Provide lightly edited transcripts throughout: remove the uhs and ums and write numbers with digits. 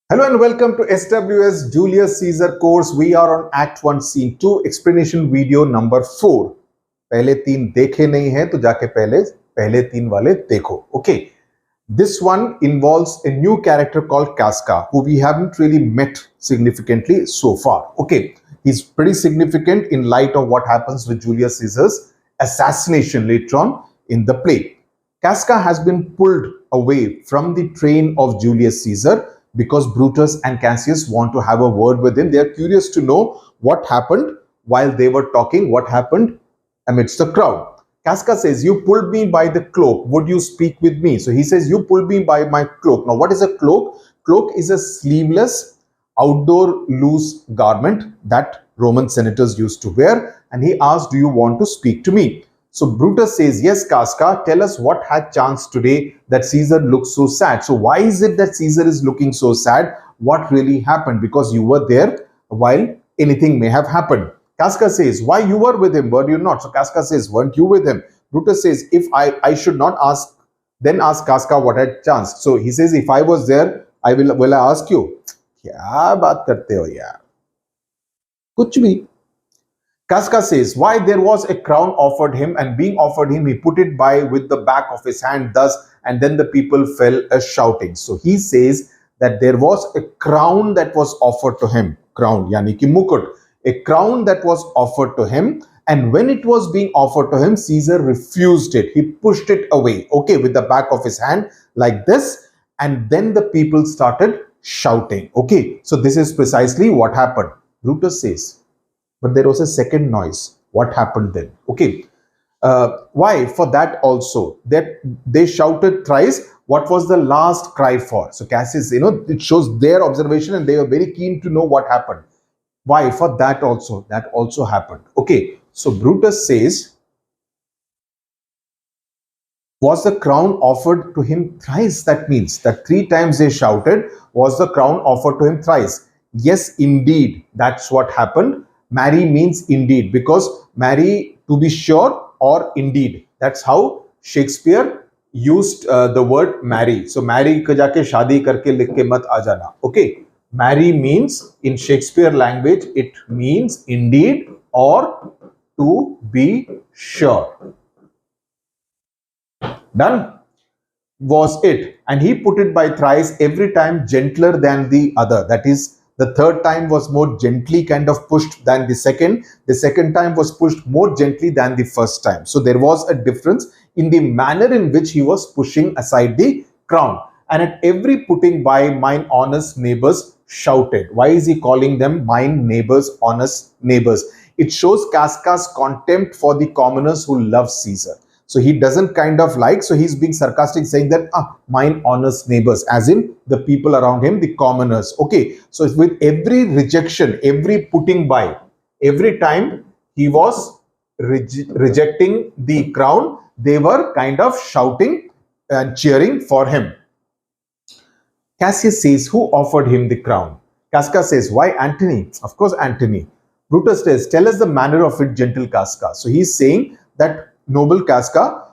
Hello and welcome to SWS Julius Caesar course. We are on Act 1 Scene 2 explanation video number 4. पहले तीन देखे नहीं हैं तो जाके पहले तीन वाले देखो. Okay. This one involves a new character called Casca, who we haven't really met significantly so far. Okay. He's pretty significant in light of what happens with Julius Caesar's assassination later on in the play. Casca has been pulled away from the train of Julius Caesar because Brutus and Cassius want to have a word with him. They are curious to know what happened while they were talking, what happened amidst the crowd. Casca says, "You pulled me by the cloak. Would you speak with me?" So he says, "You pulled me by my cloak." Now, what is a cloak? Cloak is a sleeveless outdoor loose garment that Roman senators used to wear. And he asked, "Do you want to speak to me?" So Brutus says, "Yes, Casca, tell us what had chanced today that Caesar looks so sad." So why is it that Caesar is looking so sad? What really happened? Because you were there while anything may have happened. Casca says, "Why you were with him? Were you not?" So Casca says, "Weren't you with him?" Brutus says, "If I should not ask, then ask Casca what had chanced." So he says, "If I was there, will I ask you?" क्या बात करते हो यार? कुछ भी. Casca says, "Why there was a crown offered him, and being offered him, he put it by with the back of his hand thus, and then the people fell a shouting." So he says that there was a crown that was offered to him. Crown, yani ki mukut. A crown that was offered to him, and when it was being offered to him, Caesar refused it. He pushed it away, okay, with the back of his hand like this, and then the people started shouting. Okay, so this is precisely what happened. Brutus says, but there was a second noise. What happened then? Okay. Why? For that also, that they shouted thrice. What was the last cry for? So Cassius, it shows their observation and they were very keen to know what happened. Why? For that also happened. Okay. So Brutus says, was the crown offered to him thrice? That means that 3 times they shouted. Was the crown offered to him thrice? Yes, indeed. That's what happened. Marry means indeed, because marry to be sure or indeed. That's how Shakespeare used the word marry. So marry ko jaake shaadi karke likh ke mat aa jana. Okay, marry means in Shakespeare language it means indeed or to be sure. Done. Was it, and he put it by thrice, every time gentler than the other. That is, the third time was more gently kind of pushed than the second. The second time was pushed more gently than the first time. So there was a difference in the manner in which he was pushing aside the crown. And at every putting by, mine honest neighbors shouted. Why is he calling them mine neighbors, honest neighbors? It shows Casca's contempt for the commoners who love Caesar. So he doesn't kind of like, so he's being sarcastic saying that, mine honest neighbors, as in the people around him, the commoners. Okay, so with every rejection, every putting by, every time he was rejecting the crown, they were kind of shouting and cheering for him. Cassius says, who offered him the crown? Casca says, why Antony? Of course, Antony. Brutus says, tell us the manner of it, gentle Casca. So he's saying that, noble Casca,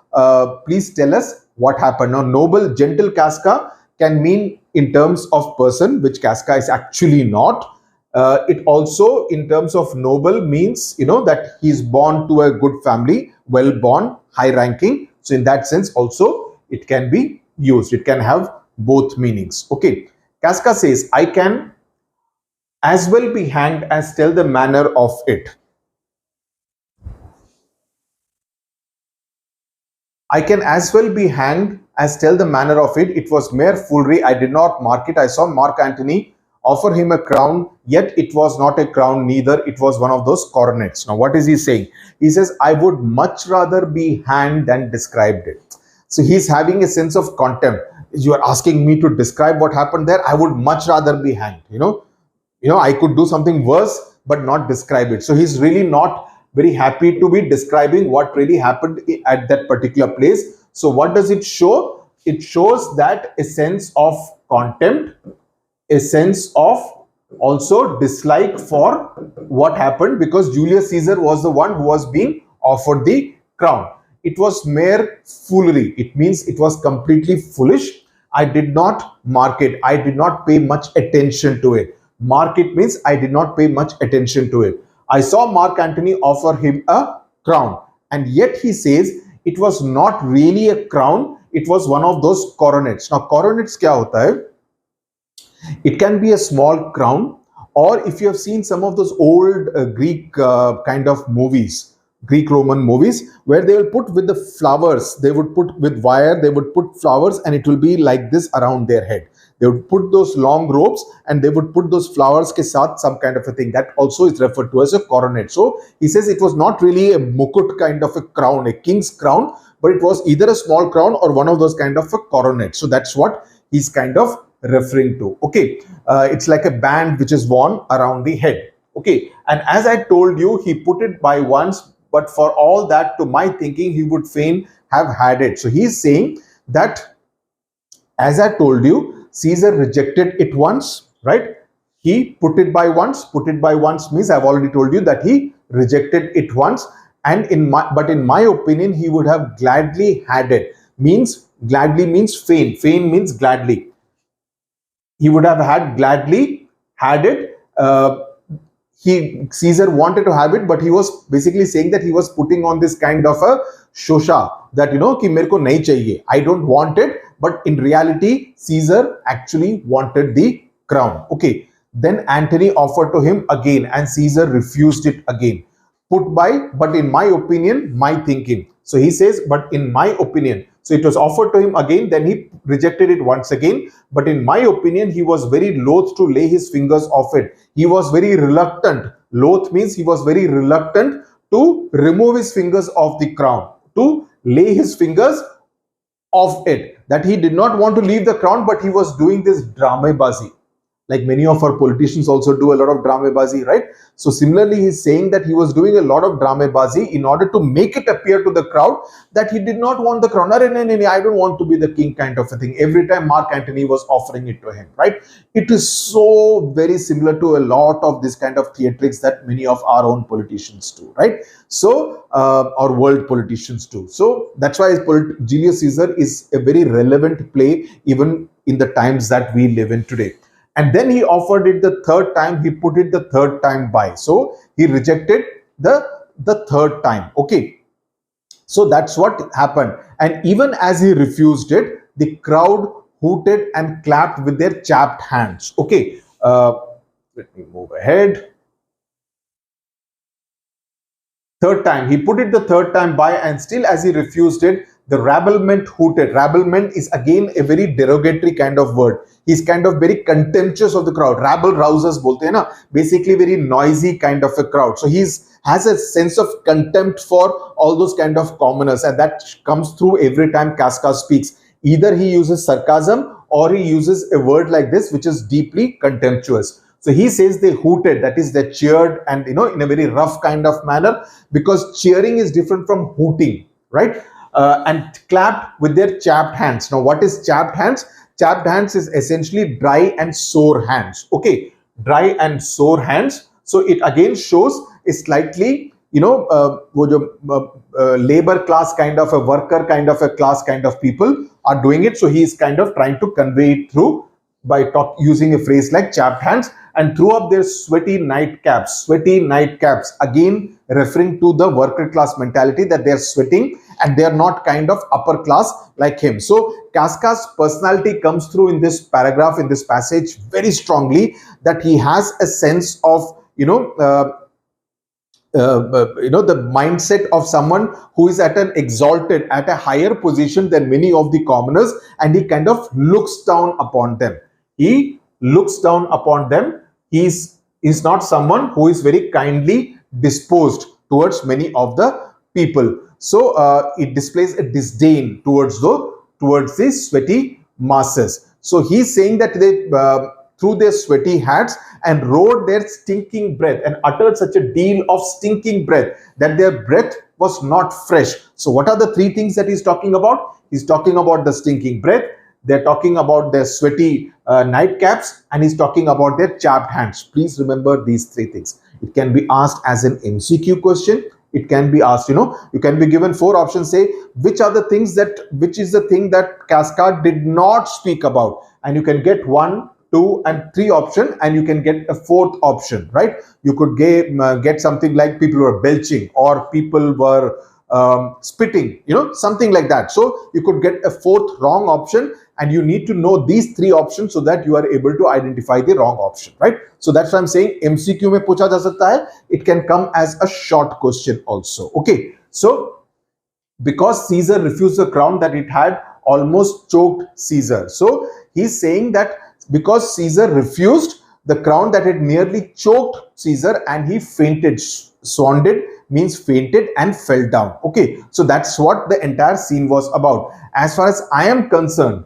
please tell us what happened. Now, noble, gentle Casca can mean in terms of person, which Casca is actually not. It also, in terms of noble, means, that he's born to a good family, well born, high ranking. So in that sense also, it can be used. It can have both meanings. Okay. Casca says, I can as well be hanged as tell the manner of it. I can as well be hanged as tell the manner of it. It was mere foolery. I did not mark it. I saw Mark Antony offer him a crown, yet it was not a crown, neither it was one of those coronets. Now, what is he saying? He says, I would much rather be hanged than described it. So he's having a sense of contempt. You are asking me to describe what happened there. I would much rather be hanged. I could do something worse, but not describe it. So he's really not very happy to be describing what really happened at that particular place. So what does it show? It shows that a sense of contempt, a sense of also dislike for what happened, because Julius Caesar was the one who was being offered the crown. It was mere foolery. It means it was completely foolish. I did not mark it. I did not pay much attention to it. Mark it means I did not pay much attention to it. I saw Mark Antony offer him a crown, and yet he says it was not really a crown. It was one of those coronets. Now, coronets क्या होता है? It can be a small crown, or if you have seen some of those old Greek kind of movies, Greek Roman movies, where they will put with the flowers, they would put with wire, they would put flowers, and it will be like this around their head. They would put those long ropes and they would put those flowers ke saath, some kind of a thing. That also is referred to as a coronet. So he says it was not really a mukut kind of a crown, a king's crown, but it was either a small crown or one of those kind of a coronet. So that's what he's kind of referring to. Okay, it's like a band which is worn around the head. Okay, and as I told you, he put it by once, but for all that, to my thinking, he would fain have had it. So he's saying that, as I told you, Caesar rejected it once, right? He put it by once. Put it by once means I've already told you that he rejected it once, and in my opinion, he would have gladly had it. Means gladly means fain. Fain means gladly. He would have had gladly had it. Caesar wanted to have it, but he was basically saying that he was putting on this kind of a shosha, that ki mere ko nahi chahiye, I don't want it. But in reality, Caesar actually wanted the crown. Okay, then Antony offered to him again, and Caesar refused it again. Put by, but in my opinion, my thinking. So he says, but in my opinion. So it was offered to him again, then he rejected it once again. But in my opinion, he was very loath to lay his fingers off it. He was very reluctant. Loath means he was very reluctant to remove his fingers off the crown, to lay his fingers off it. That he did not want to leave the crown, but he was doing this dramabazi. Like many of our politicians also do a lot of dramabazi, right? So similarly, he's saying that he was doing a lot of dramabazi in order to make it appear to the crowd that he did not want the crown. I don't want to be the king, kind of a thing. Every time Mark Antony was offering it to him, right? It is so very similar to a lot of this kind of theatrics that many of our own politicians do, right? So, or world politicians do. So that's why Julius Caesar is a very relevant play even in the times that we live in today. And then he offered it the third time, he put it the third time by. So he rejected the third time. Okay. So that's what happened. And even as he refused it, the crowd hooted and clapped with their chapped hands. Okay. Let me move ahead. Third time, he put it the third time by, and still as he refused it, the rabblement hooted. Rabblement is again a very derogatory kind of word. He's kind of very contemptuous of the crowd. Rabble rousers bolte hai na, basically very noisy kind of a crowd. So has a sense of contempt for all those kind of commoners, and that comes through every time Casca speaks. Either he uses sarcasm or he uses a word like this, which is deeply contemptuous. So he says they hooted, that is they cheered, and in a very rough kind of manner, because cheering is different from hooting, right? And clapped with their chapped hands. Now, what is chapped hands? Chapped hands is essentially dry and sore hands. Okay, dry and sore hands. So it again shows a slightly, labor class kind of a worker kind of a class kind of people are doing it. So he is kind of trying to convey it through by using a phrase like chapped hands, and threw up their sweaty nightcaps, again referring to the worker class mentality, that they're sweating and they're not kind of upper class like him. So Casca's personality comes through in this paragraph, in this passage, very strongly, that he has a sense of, the mindset of someone who is at a higher position than many of the commoners, and he kind of looks down upon them. He looks down upon them. He is not someone who is very kindly disposed towards many of the people. So it displays a disdain towards the sweaty masses. So he's saying that they threw their sweaty hats and roared their stinking breath, and uttered such a deal of stinking breath that their breath was not fresh. So what are the three things that he's talking about? He's talking about the stinking breath, they're talking about their sweaty nightcaps, and he's talking about their chapped hands. Please remember these three things. It can be asked as an MCQ question. It can be asked, you can be given 4 options, say which is the thing that Casca did not speak about, and you can get 1, 2 and 3 option, and you can get a 4th option, right? You could get something like people were belching, or people were spitting, something like that. So you could get a 4th wrong option, and you need to know these 3 options so that you are able to identify the wrong option, right? So that's why I'm saying MCQ mein pucha ja sakta hai. It can come as a short question also. Okay, so because Caesar refused the crown that it had almost choked Caesar. So he's saying that because Caesar refused the crown that had nearly choked Caesar, and he fainted. Swooned means fainted and fell down. Okay, so that's what the entire scene was about. As far as I am concerned,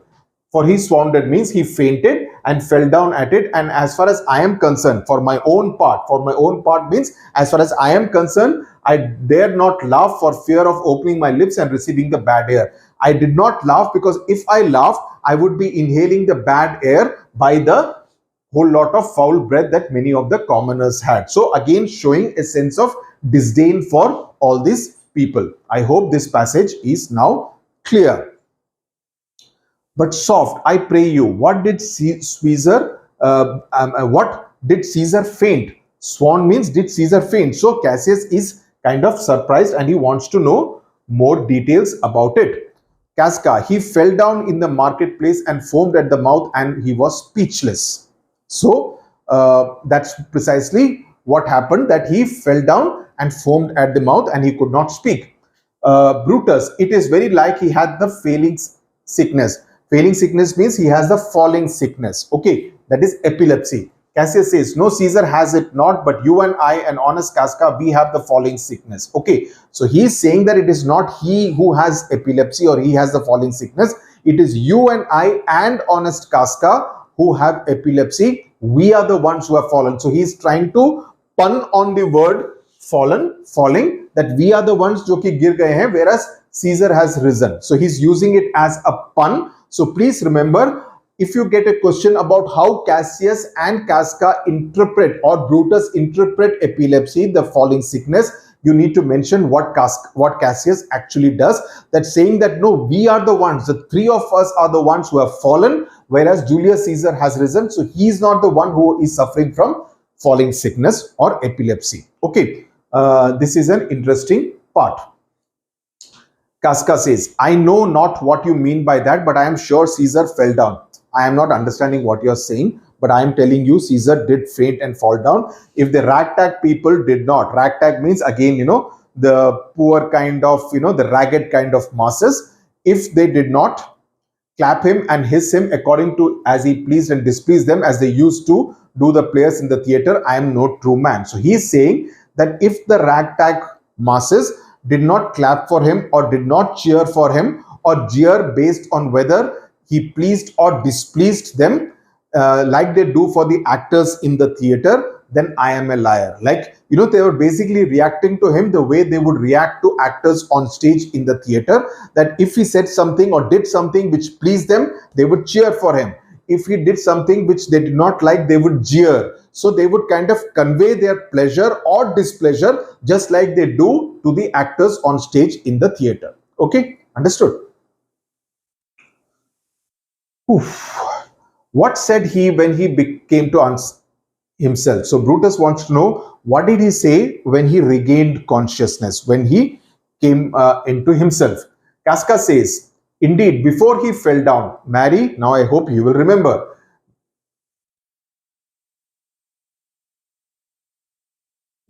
for he swooned means he fainted and fell down at it. And as far as I am concerned, for my own part means, as far as I am concerned, I dare not laugh for fear of opening my lips and receiving the bad air. I did not laugh because if I laugh, I would be inhaling the bad air by the whole lot of foul breath that many of the commoners had. So again, showing a sense of disdain for all these people. I hope this passage is now clear. But soft, I pray you, what did Caesar faint? Swoon means did Caesar faint? So Cassius is kind of surprised and he wants to know more details about it. Casca, he fell down in the marketplace and foamed at the mouth, and he was speechless. So that's precisely what happened, that he fell down and foamed at the mouth and he could not speak. Brutus, it is very like he had the failing sickness. Failing sickness means he has the falling sickness. Okay, that is epilepsy. Cassius says, no, Caesar has it not, but you and I and honest Casca, we have the falling sickness. Okay, so he is saying that it is not he who has epilepsy or he has the falling sickness. It is you and I and honest Casca who have epilepsy. We are the ones who have fallen. So he is trying to pun on the word fallen, falling, that we are the ones jo ki gir gaye hain, whereas Caesar has risen. So he's using it as a pun. So please remember, if you get a question about how Cassius and Casca interpret or Brutus interpret epilepsy, the falling sickness, you need to mention what Cassius actually does. That saying that no, we are the ones, the 3 of us are the ones who have fallen, whereas Julius Caesar has risen. So he is not the one who is suffering from falling sickness or epilepsy. Okay, this is an interesting part. Casca says, I know not what you mean by that, but I am sure Caesar fell down. I am not understanding what you are saying, but I am telling you Caesar did faint and fall down. If the ragtag people did not, ragtag means again, the poor kind of, the ragged kind of masses, if they did not clap him and hiss him according to as he pleased and displeased them, as they used to do the players in the theater, I am no true man. So he is saying that if the ragtag masses did not clap for him or did not cheer for him or jeer based on whether he pleased or displeased them, like they do for the actors in the theater, then I am a liar. Like, they were basically reacting to him the way they would react to actors on stage in the theater, that if he said something or did something which pleased them, they would cheer for him. If he did something which they did not like, they would jeer. So they would kind of convey their pleasure or displeasure just like they do to the actors on stage in the theater. Okay, understood? Oof. What said he when he came to himself? So Brutus wants to know, what did he say when he regained consciousness, when he came into himself? Casca says, indeed, before he fell down, Mary, now I hope you will remember.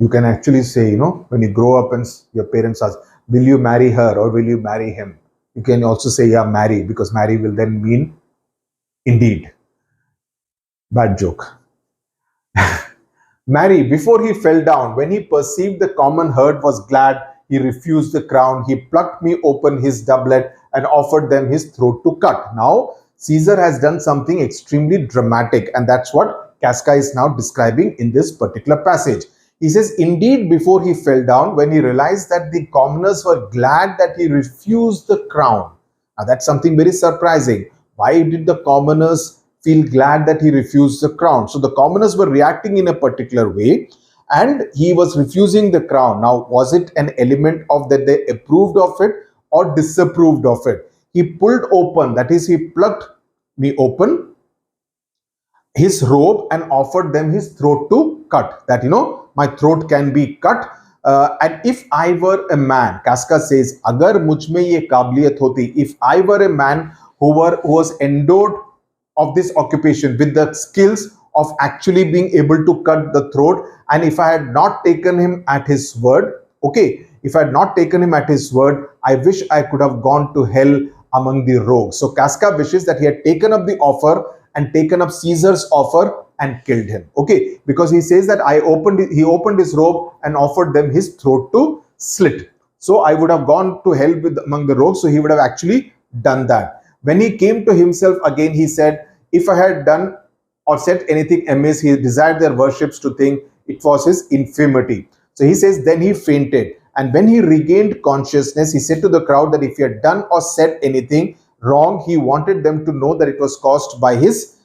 You can actually say, when you grow up and your parents ask, will you marry her or will you marry him? You can also say, yeah, marry, because marry will then mean indeed. Bad joke. Mary, before he fell down, when he perceived the common herd was glad, he refused the crown. He plucked me open his doublet and offered them his throat to cut. Now, Caesar has done something extremely dramatic, and that's what Casca is now describing in this particular passage. He says, indeed, before he fell down, when he realized that the commoners were glad that he refused the crown. Now, that's something very surprising. Why did the commoners feel glad that he refused the crown? So the commoners were reacting in a particular way, and he was refusing the crown. Now, was it an element of that they approved of it or disapproved of it? He pulled open, that is, he plucked me open, his robe, and offered them his throat to cut. That, my throat can be cut. And if I were a man, Casca says, agar mujh mein ye kabiliyat hoti, if I were a man who was endowed of this occupation with the skills of actually being able to cut the throat, and if I had not taken him at his word, okay, if I had not taken him at his word, I wish I could have gone to hell among the rogues. So Casca wishes that he had taken up the offer and taken up Caesar's offer and killed him. Okay, because he says that he opened his robe and offered them his throat to slit. So I would have gone to hell among the rogues. So he would have actually done that. When he came to himself again, he said, if I had done or said anything amiss, he desired their worships to think it was his infirmity. So he says, then he fainted. And when he regained consciousness, he said to the crowd that if he had done or said anything wrong, he wanted them to know that it was caused by his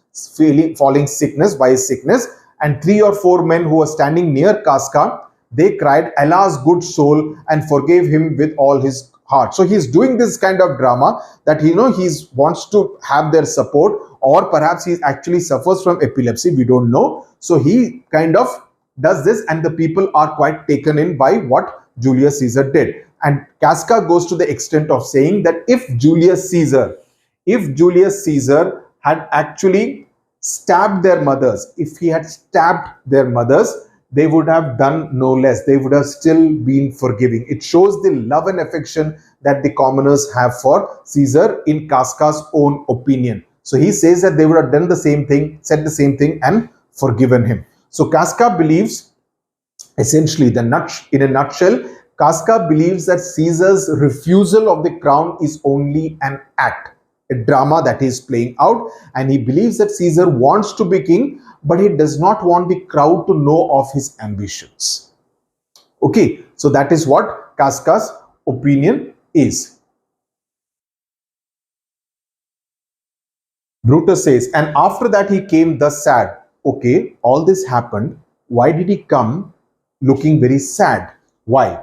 falling sickness, by his sickness. And 3 or 4 men who were standing near Casca, they cried, Allah's good soul, and forgave him with all his heart. So he's doing this kind of drama that, he wants to have their support, or perhaps he actually suffers from epilepsy. We don't know. So he kind of does this, and the people are quite taken in by what Julius Caesar did. And Casca goes to the extent of saying that if Julius Caesar had actually stabbed their mothers, if he had stabbed their mothers, they would have done no less. They would have still been forgiving. It shows the love and affection that the commoners have for Caesar in Casca's own opinion. So he says that they would have done the same thing, said the same thing, and forgiven him. So Casca believes, essentially, in a nutshell, Casca believes that Caesar's refusal of the crown is only an act, a drama that he is playing out, and he believes that Caesar wants to be king, but he does not want the crowd to know of his ambitions. Okay, so that is what Casca's opinion is. Brutus says, and after that he came thus sad. Okay, all this happened. Why did he come looking very sad? Why?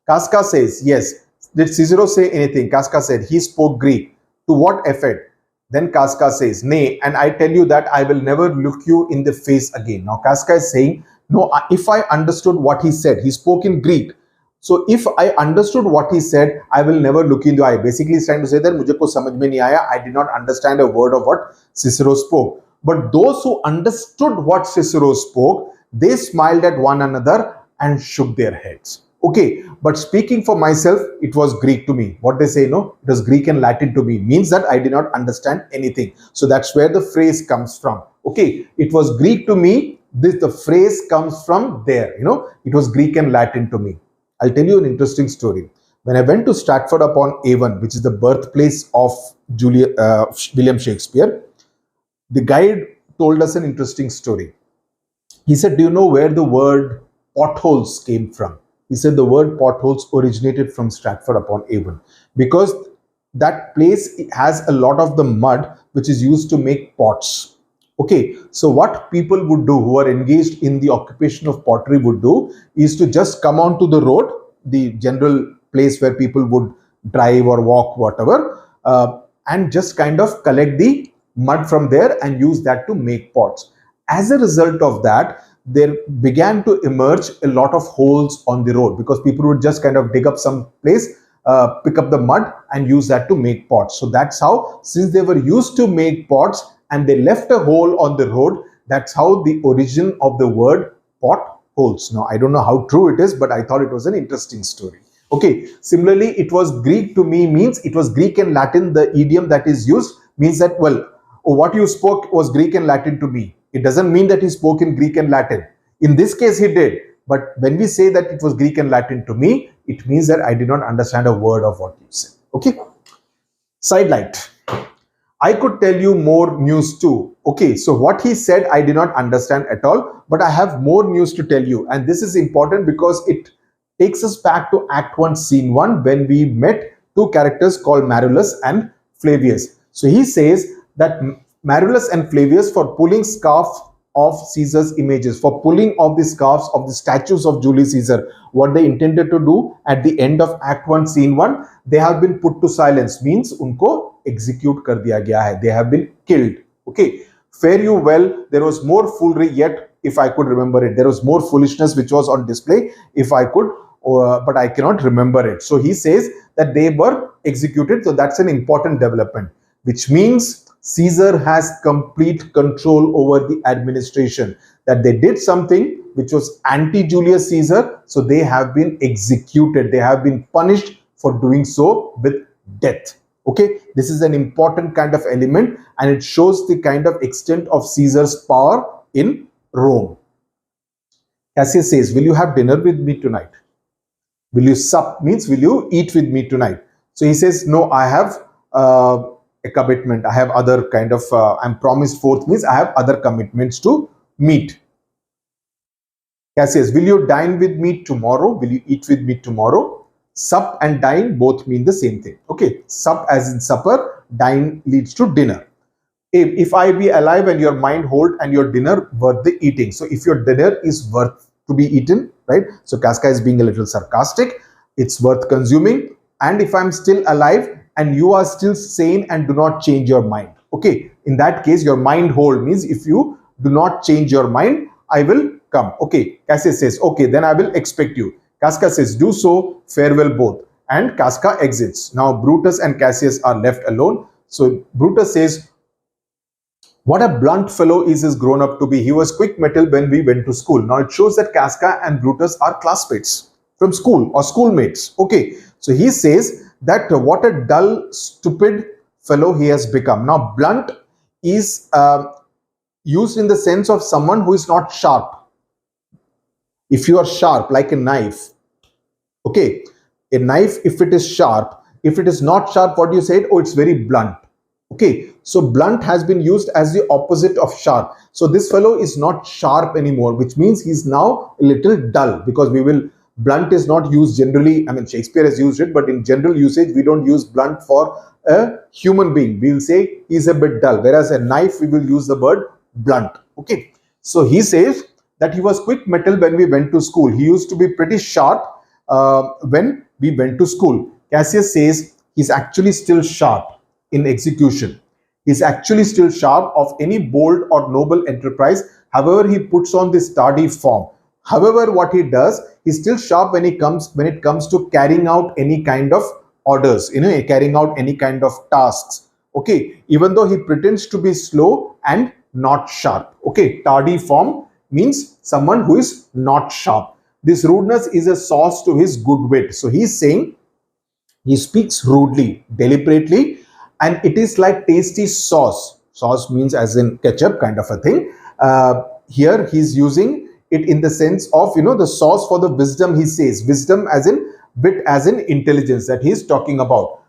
Casca says, yes. Did Cicero say anything? Casca said, he spoke Greek. To what effect? Then Casca says, nay, and I tell you that I will never look you in the face again. Now Casca is saying, no, if I understood what he said, he spoke in Greek. So if I understood what he said, I will never look in the eye. Basically, he's trying to say that mujhe ko samajh mein nahi aaya. I did not understand a word of what Cicero spoke. But those who understood what Cicero spoke, they smiled at one another and shook their heads. Okay, but speaking for myself, it was Greek to me. What they say, no, it was Greek and Latin to me, means that I did not understand anything. So that's where the phrase comes from. Okay, it was Greek to me. The phrase comes from there. It was Greek and Latin to me. I'll tell you an interesting story. When I went to Stratford-upon-Avon, which is the birthplace of William Shakespeare, the guide told us an interesting story. He said, do you know where the word potholes came from? He said the word potholes originated from Stratford-upon-Avon, because that place has a lot of the mud which is used to make pots. Okay, so what people would do who are engaged in the occupation of pottery would do is to just come onto the road, the general place where people would drive or walk, whatever, and just kind of collect the mud from there and use that to make pots. As a result of that, there began to emerge a lot of holes on the road, because people would just kind of dig up some place, pick up the mud and use that to make pots. So that's how, since they were used to make pots and they left a hole on the road, that's how the origin of the word potholes. Now, I don't know how true it is, but I thought it was an interesting story. Okay, similarly, it was Greek to me means it was Greek and Latin. The idiom that is used means that, well, what you spoke was Greek and Latin to me. It doesn't mean that he spoke in Greek and Latin. In this case, he did. But when we say that it was Greek and Latin to me, it means that I did not understand a word of what you said. Okay. Sidelight. I could tell you more news too. Okay, so what he said, I did not understand at all, but I have more news to tell you. And this is important because it takes us back to Act 1, Scene 1, when we met two characters called Marullus and Flavius. So he says that Marullus and Flavius, for pulling scarf of Caesar's images, for pulling off the scarves of the statues of Julius Caesar. What they intended to do at the end of Act 1, Scene 1, they have been put to silence, means unko execute kar diya gaya hai. They have been killed. Okay. Fare you well. There was more foolery, yet if I could remember it. There was more foolishness which was on display if I could, but I cannot remember it. So he says that they were executed. So that's an important development, which means Caesar has complete control over the administration. That they did something which was anti-Julius Caesar, so they have been executed. They have been punished for doing so with death. Okay, this is an important kind of element, and it shows the kind of extent of Caesar's power in Rome. Cassius says, will you have dinner with me tonight? Will you sup, means will you eat with me tonight? So he says, no, I have a commitment. I have other kind of, I'm promised forth, means I have other commitments to meet. Cassius, will you dine with me tomorrow? Will you eat with me tomorrow? Sup and dine both mean the same thing. Okay, sup as in supper, dine leads to dinner. If I be alive and your mind hold and your dinner worth the eating. So if your dinner is worth to be eaten, right? So Casca is being a little sarcastic. It's worth consuming. And if I'm still alive and you are still sane and do not change your mind. Okay, in that case, your mind hold means if you do not change your mind, I will come. Okay, Cassius says, okay, then I will expect you. Casca says, do so, farewell both. And Casca exits. Now Brutus and Cassius are left alone. So Brutus says, what a blunt fellow is this grown up to be. He was quick metal when we went to school. Now it shows that Casca and Brutus are classmates from school or schoolmates. Okay, so he says that what a dull, stupid fellow he has become. Now blunt is used in the sense of someone who is not sharp. If you are sharp like a knife, okay, a knife, if it is sharp, if it is not sharp, what do you say? Oh, it's very blunt. Okay, so blunt has been used as the opposite of sharp. So this fellow is not sharp anymore, which means he's now a little dull, because blunt is not used generally. I mean, Shakespeare has used it, but in general usage, we don't use blunt for a human being. We'll say he's a bit dull, whereas a knife, we will use the word blunt. Okay, so he says that he was quick metal when we went to school. He used to be pretty sharp when we went to school. Cassius says he's actually still sharp in execution. He's actually still sharp of any bold or noble enterprise. However, he puts on this tardy form. However, what he does, he's still sharp when it comes to carrying out any kind of orders, carrying out any kind of tasks. Okay, even though he pretends to be slow and not sharp. Okay, tardy form means someone who is not sharp. This rudeness is a sauce to his good wit. So he's saying he speaks rudely, deliberately, and it is like tasty sauce. Sauce means as in ketchup kind of a thing. Here he's using it in the sense of, the sauce for the wisdom. He says wisdom as in wit, as in intelligence, that he's talking about.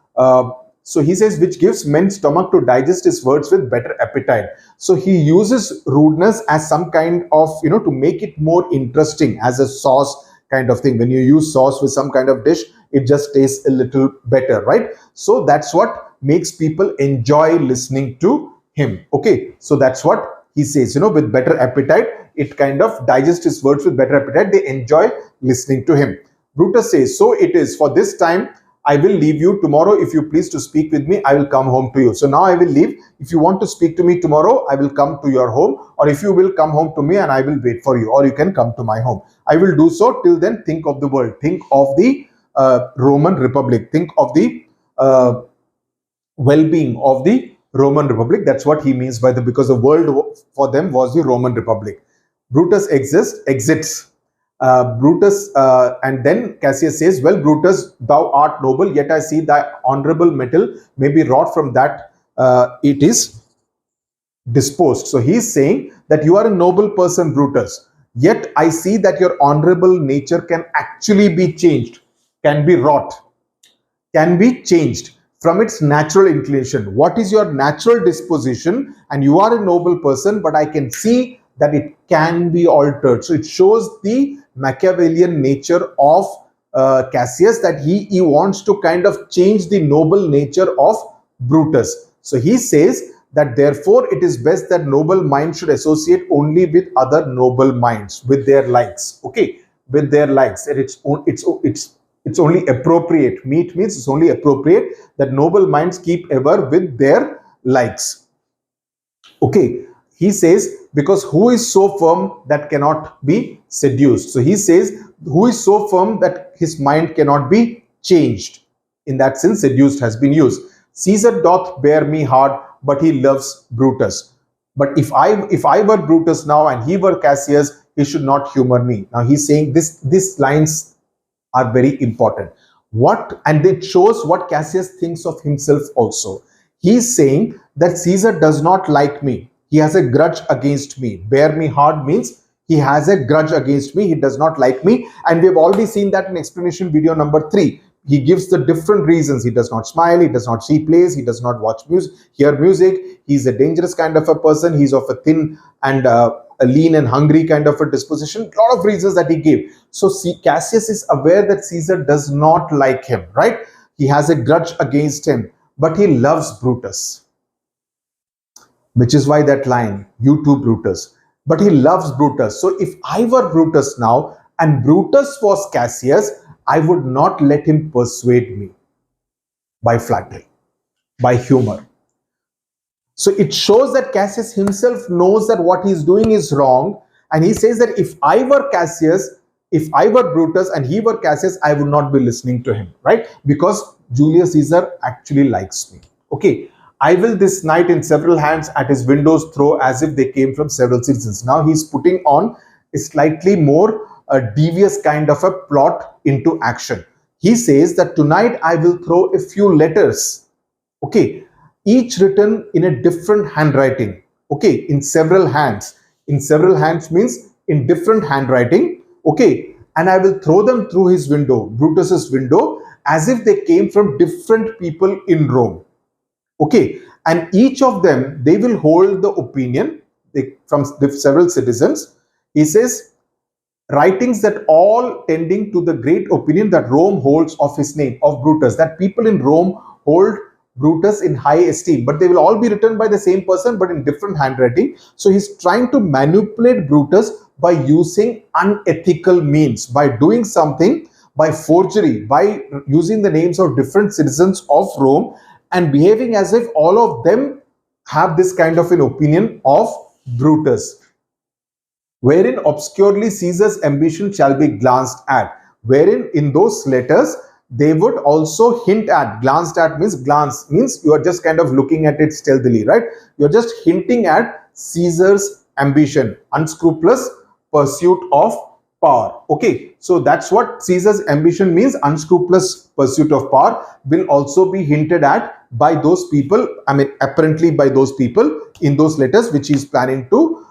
So he says, which gives men's stomach to digest his words with better appetite. So he uses rudeness as some kind of, to make it more interesting, as a sauce kind of thing. When you use sauce with some kind of dish, it just tastes a little better, right? So that's what makes people enjoy listening to him. Okay, so that's what he says, with better appetite. It kind of digests his words with better appetite. They enjoy listening to him. Brutus says, so it is. For this time, I will leave you. Tomorrow, if you please to speak with me, I will come home to you. So now I will leave. If you want to speak to me tomorrow, I will come to your home. Or if you will come home to me and I will wait for you. Or you can come to my home. I will do so. Till then, think of the world. Think of the Roman Republic. Think of the well-being of the Roman Republic. That's what he means by because the world for them was the Roman Republic. Brutus exits. Brutus and then Cassius says, well, Brutus, thou art noble, yet I see thy honorable metal may be wrought from that it is disposed. So he's saying that you are a noble person, Brutus, yet I see that your honorable nature can actually be changed, can be wrought, can be changed from its natural inclination. What is your natural disposition? And you are a noble person, but I can see that it can be altered. So it shows the Machiavellian nature of Cassius, that he wants to kind of change the noble nature of Brutus. So he says that therefore it is best that noble minds should associate only with other noble minds, with their likes. Okay, with their likes. And it's only appropriate. Meet means it's only appropriate that noble minds keep ever with their likes. Okay, he says, because who is so firm that cannot be seduced? So he says, who is so firm that his mind cannot be changed? In that sense, seduced has been used. Caesar doth bear me hard, but he loves Brutus. But if I were Brutus now and he were Cassius, he should not humor me. Now he's saying these lines are very important. And it shows what Cassius thinks of himself also. He's saying that Caesar does not like me. He has a grudge against me. Bear me hard means he has a grudge against me. He does not like me. And we have already seen that in explanation video number 3. He gives the different reasons. He does not smile. He does not see plays. He does not watch music, hear music. He's a dangerous kind of a person. He's of a thin and a lean and hungry kind of a disposition. A lot of reasons that he gave. So Cassius is aware that Caesar does not like him, right? He has a grudge against him, but he loves Brutus. Which is why that line, you too, Brutus. But he loves Brutus. So if I were Brutus now and Brutus was Cassius, I would not let him persuade me by flattery, by humor. So it shows that Cassius himself knows that what he's doing is wrong. And he says that if I were Cassius, if I were Brutus and he were Cassius, I would not be listening to him, right? Because Julius Caesar actually likes me. Okay. I will this night in several hands at his windows throw as if they came from several citizens. Now he's putting on a slightly more devious kind of a plot into action. He says that tonight I will throw a few letters, okay, each written in a different handwriting, okay, in several hands. In several hands means in different handwriting, okay, and I will throw them through his window, Brutus's window, as if they came from different people in Rome. Okay, and each of them, they will hold the opinion from several citizens. He says, writings that all tending to the great opinion that Rome holds of his name, of Brutus, that people in Rome hold Brutus in high esteem, but they will all be written by the same person, but in different handwriting. So he's trying to manipulate Brutus by using unethical means, by doing something, by forgery, by using the names of different citizens of Rome, and behaving as if all of them have this kind of an opinion of Brutus. Wherein obscurely Caesar's ambition shall be glanced at. Wherein in those letters, they would also hint at. Glanced at means, glance means you are just kind of looking at it stealthily, right? You're just hinting at Caesar's ambition, unscrupulous pursuit of power. Okay, so that's what Caesar's ambition means. Unscrupulous pursuit of power will also be hinted at by those people, I mean apparently by those people in those letters which he's planning to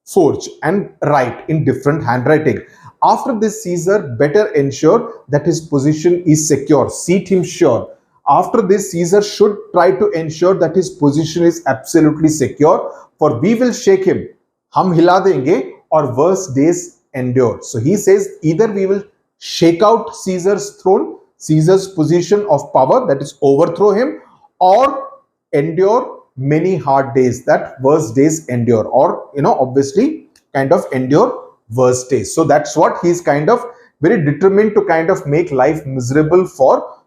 forge and write in different handwriting. After this, Caesar better ensure that his position is secure, seat him sure. After this, Caesar should try to ensure that his position is absolutely secure, for we will shake him, hum hila denge, or worse days endure. So he says either we will shake out Caesar's throne, Caesar's position of power, that is overthrow him, or endure many hard days, that worse days endure, or obviously kind of endure worse days. So that's what he's kind of very determined to kind of make life miserable for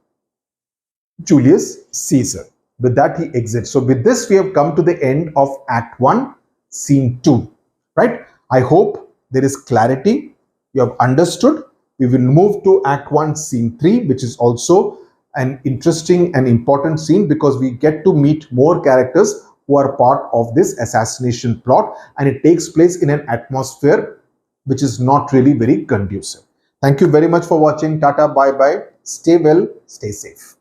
Julius Caesar. With that, he exits. So with this, we have come to the end of Act 1, Scene 2, right? I hope there is clarity. You have understood. We will move to Act 1, Scene 3, which is also an interesting and important scene because we get to meet more characters who are part of this assassination plot, and it takes place in an atmosphere which is not really very conducive. Thank you very much for watching. Tata, bye bye. Stay well, stay safe.